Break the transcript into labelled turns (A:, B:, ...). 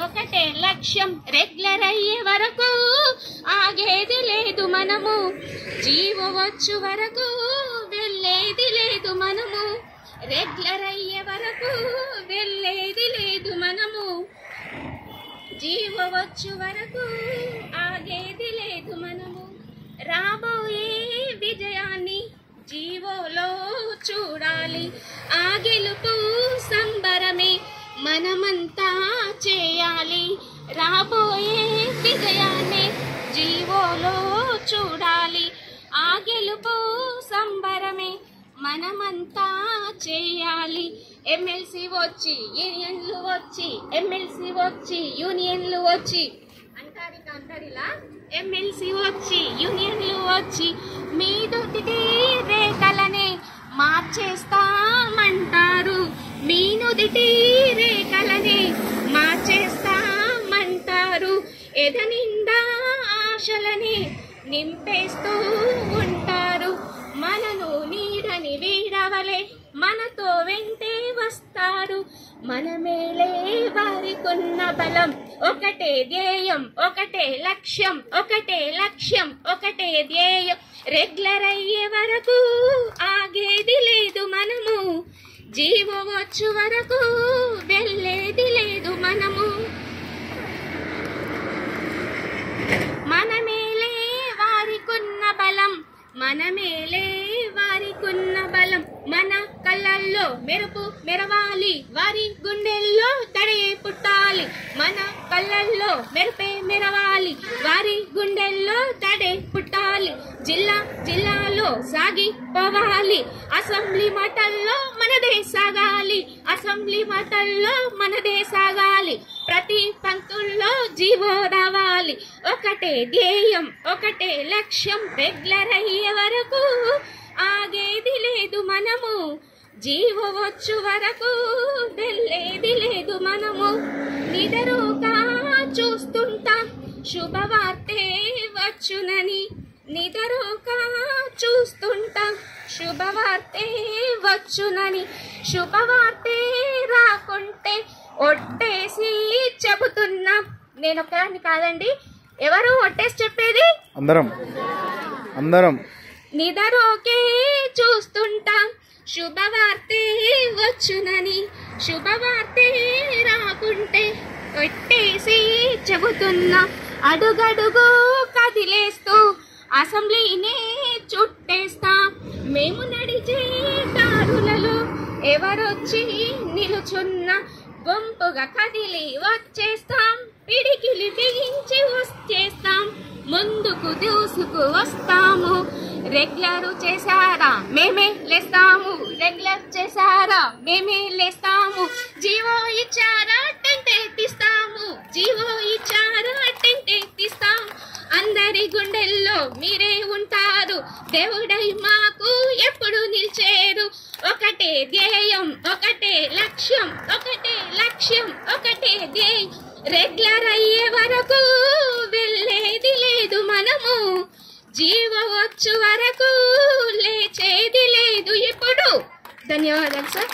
A: ఒకటే లక్ష్యం రెగ్యులర్ అయ్యే వరకు ఆగేది లేదు మనము, జీవో వచ్చు వరకు వెళ్ళేది లేదు మనము, రెగ్యులర్ అయ్యే వరకు వెళ్ళేది లేదు మనము, జీవో వచ్చు వరకు ఆగేది లేదు మనము. రాబోయే విజయాన్ని జీవోలో చూడాలి, ఆ గెలుపు సంబరమే మనమంతా చేయాలి. రాబోయే విజయాన్ని జీవోలో చూడాలి, ఆ గెలుపు సంబరమే మనమంతా చేయాలి. ఎమ్మెల్సీ వచ్చి యూనియన్లు వచ్చి, ఎమ్మెల్సీ వచ్చి యూనియన్లు వచ్చి అంటారిలా, ఎమ్మెల్సీ వచ్చి యూనియన్లు వచ్చి మీదుటి రేఖలనే మార్చేస్తామంటారు, మీ నుదిటి రేఖలనే మార్చేస్తామంటారు. ఎదనిండా ఆశలని నింపేస్తూ ఉంటారు, మనను నీడని వీడవలే మనతో వెంటే వస్తారు. మనమేలే వారికున్న బలం, ఒకటే ధ్యేయం ఒకటే లక్ష్యం, ఒకటే లక్ష్యం ఒకటే ధ్యేయం, రెగ్యులర్ అయ్యే వరకు ఆగేది లేదు మనము, జీవో వచ్చు వరకు వెళ్ళేది లేదు మనము. మనమేలే వారికున్న బలం, మనమేలే వారికున్న బలం, మన కళ్ళల్లో మెరుపు మెరవాలి, వారి గుండెల్లో దడే పుట్టాలి, మన కళ్ళల్లో మెరుపే మెరవాలి, వారి గుండెల్లో దడే పుట్టాలి. జిల్లా జిల్లాలో సాగిపోవాలి, అసెంబ్లీ మాటల్లో మనదే సాగాలి, అసెంబ్లీ మాటల్లో మనదే సాగాలి, ప్రతి పంక్తుల్లో జీవో రావాలి, ఒకటే ధ్యేయం ఒకటే లక్ష్యం, రెగ్యులర్ అయ్యే వరకు ఆగేది లేదు మనము, జీవో వచ్చు వరకు వెళ్ళేది లేదు మనము. నిదరోగా చూస్తుంటాం శుభవార్తే వచ్చునని, నిదరోగా చూస్తుంటాం శుభవార్తే వచ్చునని, శుభవార్తే రాకుంటే ఒట్టేసి చెబుతున్నాం. నేను ఒక్కదాన్ని కాదండి, ఎవరు ఒట్టేసి చెప్పేది? అందరం నిదరోకే చూస్తుంటాం శుభవార్తే వచ్చునని, శుభవార్తే రాకుంటే ఒట్టేసి చెబుతున్నా. అడుగడుగు కదిలేస్తూ అసెంబ్లీనే చుట్టేస్తాం, మేము నడిచే దారులలో ఎవరొచ్చి నిలుచున్నా గుంపుగా కదిలి వచ్చేస్తాం, పిడికిలి బిగించి వచ్చేస్తాం, ముందుకు దూసుకు వస్తాము. రెగ్యులర్ చేశారా మేమే లేస్తాము, రెగ్యులర్ చేశారా మేమే లేస్తాము, జీవో ఇచ్చారా టెంటే తీస్తాము, జీవో ఇచ్చారా టెంటే తీస్తాము. అందరి గుండెల్లో మీరే ఉంటారు, దేవుడై మాకు ఎప్పుడు నిలిచేరు, ఒకటే ధ్యేయం ఒకటే లక్ష్యం, ఒకటే లక్ష్యం ఒకటే ధ్యేయం, రెగ్యులర్ అయ్యే వరకు వెళ్ళేది లేదు మనము, జీవో వచ్చు వరకు లేచేది లేదు ఇప్పుడు. ధన్యవాదాలు సార్.